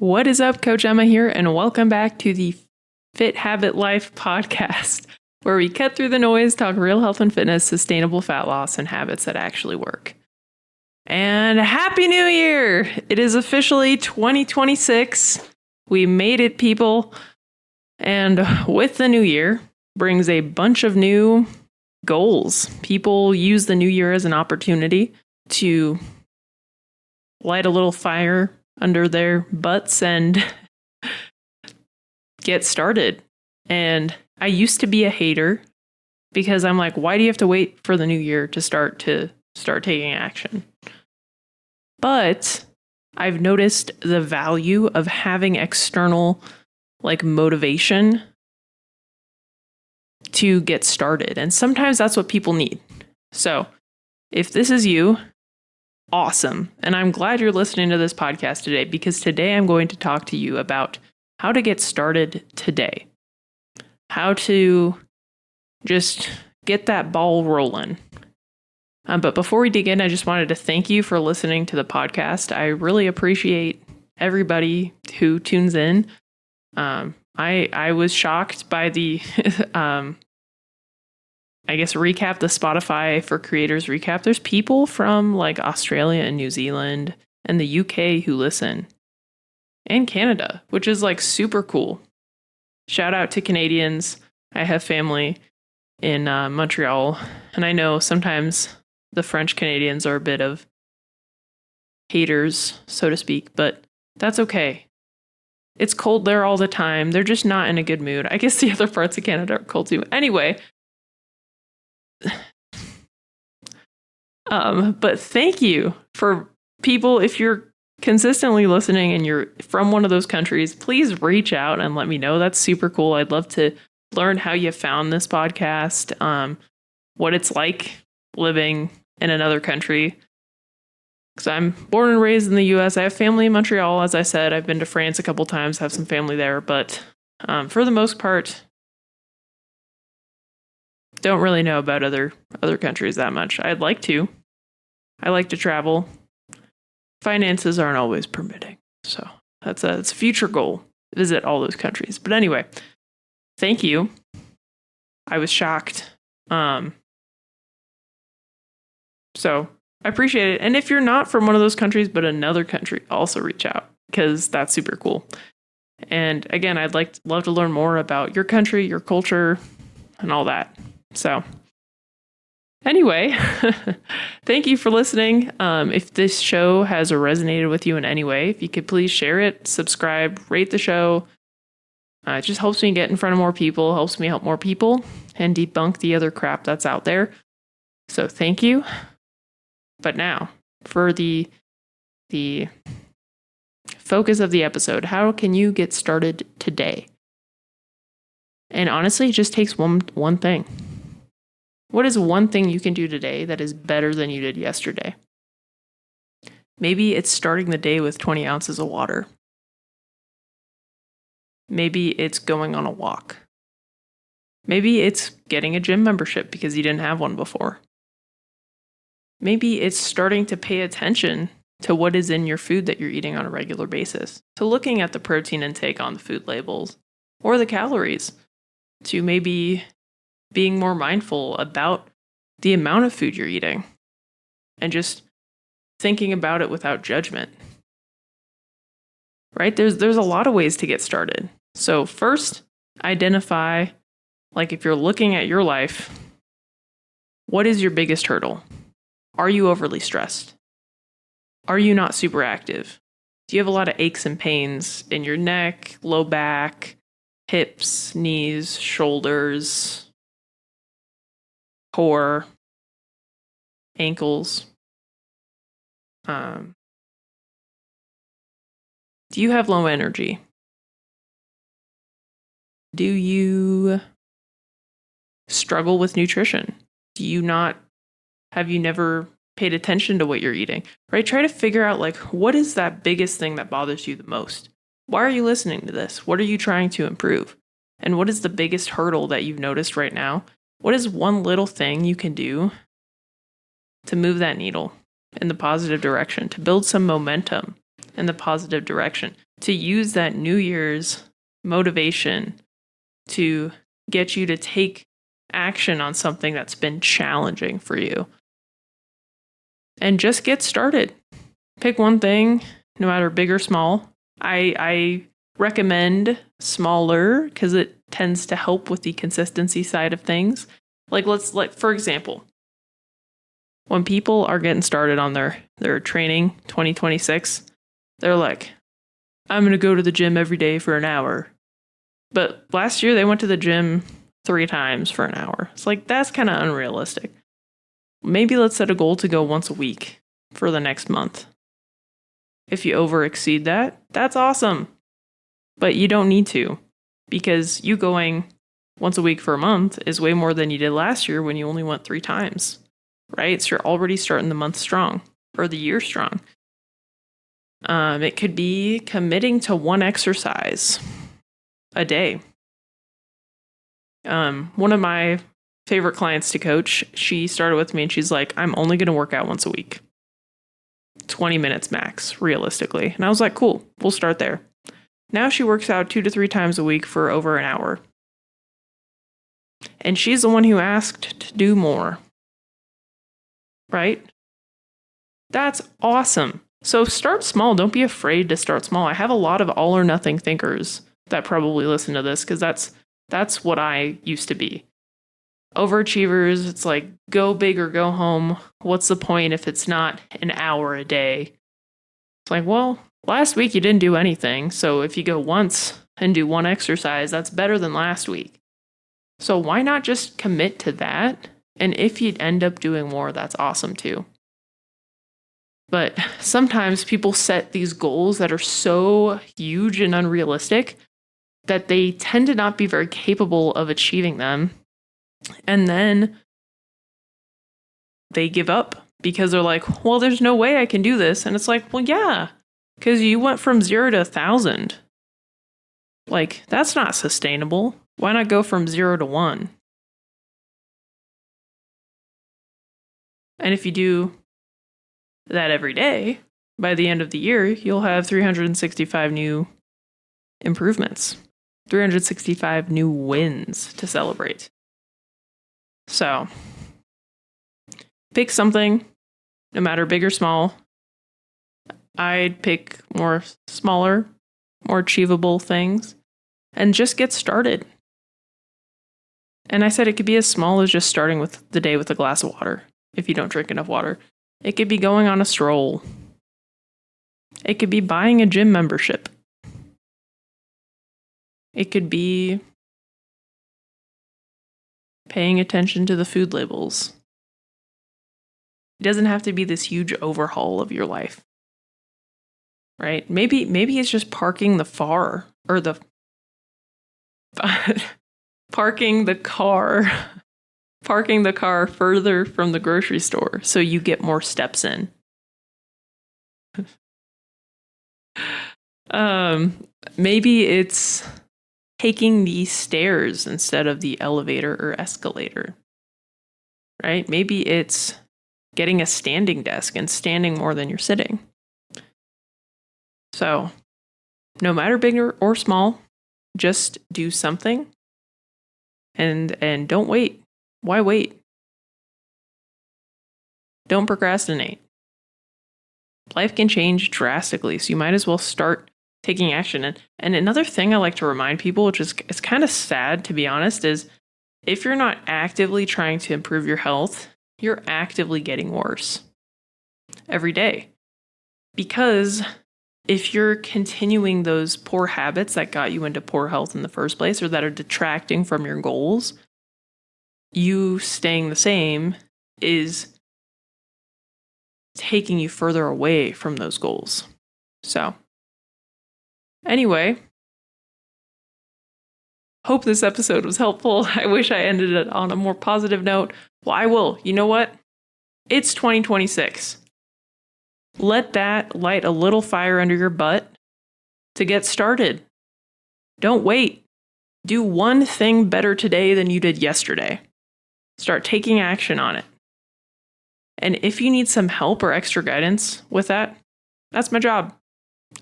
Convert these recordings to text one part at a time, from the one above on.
What is up? Coach Emma here, and welcome back to the Fit Habit Life podcast, where we cut through the noise, talk real health and fitness, sustainable fat loss, and habits that actually work. And Happy New Year! It is officially 2026. We made it, people. And with the new year brings a bunch of new goals. People use the new year as an opportunity to light a little fire under their butts and get started. And I used to be a hater because I'm like, why do you have to wait for the new year to start taking action? But I've noticed the value of having external motivation to get started. And sometimes that's what people need. So if this is you, awesome. And I'm glad you're listening to this podcast today, because today I'm going to talk to you about how to get started today. How to just get that ball rolling. But before we dig in, I just wanted to thank you for listening to the podcast. I really appreciate everybody who tunes in. I was shocked by the recap, the Spotify for Creators recap. There's people from Australia and New Zealand and the UK who listen, and Canada, which is super cool. Shout out to Canadians. I have family in Montreal, and I know sometimes the French Canadians are a bit of haters, so to speak, but that's okay. It's cold there all the time. They're just not in a good mood. I guess the other parts of Canada are cold too. Anyway, but thank you for people. If you're consistently listening and you're from one of those countries, please reach out and let me know. That's super cool. I'd love to learn how you found this podcast, what it's like living in another country. Because I'm born and raised in the US. I have family in Montreal, as I said. I've been to France a couple times, have some family there, but for the most part, don't really know about other countries that much. I'd like to. I like to travel. Finances aren't always permitting. So it's a future goal. Visit all those countries. But anyway, thank you. I was shocked. So I appreciate it. And if you're not from one of those countries, but another country, also reach out, because that's super cool. And again, I'd love to learn more about your country, your culture, and all that. So anyway, thank you for listening. If this show has resonated with you in any way, if you could please share it, subscribe, rate the show. It just helps me get in front of more people, helps me help more people, and debunk the other crap that's out there. So thank you. But now, for the focus of the episode, how can you get started today? And honestly, it just takes one thing. What is one thing you can do today that is better than you did yesterday? Maybe it's starting the day with 20 ounces of water. Maybe it's going on a walk. Maybe it's getting a gym membership because you didn't have one before. Maybe it's starting to pay attention to what is in your food that you're eating on a regular basis, to looking at the protein intake on the food labels or the calories, to maybe being more mindful about the amount of food you're eating and just thinking about it without judgment. Right? There's a lot of ways to get started. So first, identify, if you're looking at your life, what is your biggest hurdle? Are you overly stressed? Are you not super active? Do you have a lot of aches and pains in your neck, low back, hips, knees, shoulders, core, ankles? Do you have low energy? Do you struggle with nutrition? Have you never paid attention to what you're eating? Right? Try to figure out what is that biggest thing that bothers you the most? Why are you listening to this? What are you trying to improve? And what is the biggest hurdle that you've noticed right now? What is one little thing you can do to move that needle in the positive direction, to build some momentum in the positive direction? to use that New Year's motivation to get you to take action on something that's been challenging for you. And just get started. Pick one thing, no matter big or small. I recommend smaller because it tends to help with the consistency side of things. Like for example, when people are getting started on their training 2026, they're like, I'm going to go to the gym every day for an hour. But last year they went to the gym 3 times for an hour. It's like, that's kind of unrealistic. Maybe let's set a goal to go once a week for the next month. If you over exceed that, that's awesome. But you don't need to, because you going once a week for a month is way more than you did last year when you only went 3 times, right? So you're already starting the month strong, or the year strong. It could be committing to one exercise a day. One of my favorite clients to coach, she started with me and she's like, I'm only going to work out once a week. 20 minutes max, realistically. And I was like, cool, we'll start there. Now she works out 2 to 3 times a week for over an hour. And she's the one who asked to do more. Right? That's awesome. So start small. Don't be afraid to start small. I have a lot of all or nothing thinkers that probably listen to this because that's what I used to be. Overachievers, it's like, go big or go home. What's the point if it's not an hour a day? It's like, well, last week you didn't do anything. So if you go once and do one exercise, that's better than last week. So why not just commit to that? And if you end up doing more, that's awesome too. But sometimes people set these goals that are so huge and unrealistic that they tend to not be very capable of achieving them. And then they give up because they're like, well, there's no way I can do this. And it's like, well, yeah, because you went from 0 to 1,000. Like, that's not sustainable. Why not go from 0 to 1? And if you do that every day, by the end of the year, you'll have 365 new improvements, 365 new wins to celebrate. So, pick something, no matter big or small. I'd pick more smaller, more achievable things, and just get started. And I said it could be as small as just starting with the day with a glass of water, if you don't drink enough water. It could be going on a stroll. It could be buying a gym membership. It could be paying attention to the food labels. It doesn't have to be this huge overhaul of your life. Right? Maybe it's just parking the car further from the grocery store so you get more steps in. Maybe it's taking the stairs instead of the elevator or escalator. Right? Maybe it's getting a standing desk and standing more than you're sitting. So, no matter big or small, just do something and don't wait. Why wait? Don't procrastinate. Life can change drastically, so you might as well start taking action. And another thing I like to remind people, which is it's kind of sad to be honest, is if you're not actively trying to improve your health, you're actively getting worse every day. Because if you're continuing those poor habits that got you into poor health in the first place, or that are detracting from your goals, you staying the same is taking you further away from those goals. So, anyway, hope this episode was helpful. I wish I ended it on a more positive note. Well, I will. You know what? It's 2026. Let that light a little fire under your butt to get started. Don't wait. Do one thing better today than you did yesterday. Start taking action on it. And if you need some help or extra guidance with that, that's my job.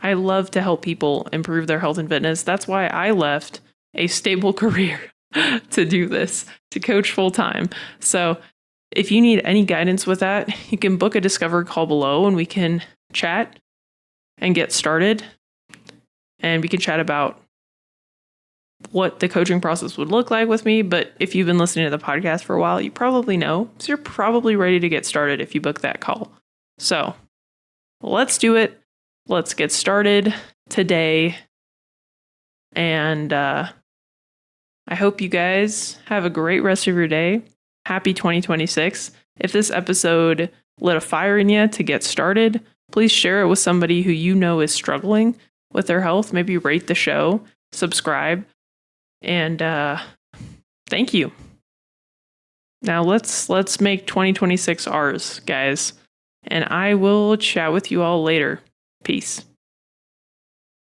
I love to help people improve their health and fitness. That's why I left a stable career to do this, to coach full time. So if you need any guidance with that, you can book a discovery call below and we can chat and get started. And we can chat about what the coaching process would look like with me. But if you've been listening to the podcast for a while, you probably know. So you're probably ready to get started if you book that call. So let's do it. Let's get started today. And I hope you guys have a great rest of your day. Happy 2026. If this episode lit a fire in you to get started, please share it with somebody who you know is struggling with their health. Maybe rate the show, subscribe, and thank you. Now let's make 2026 ours, guys. And I will chat with you all later. Peace.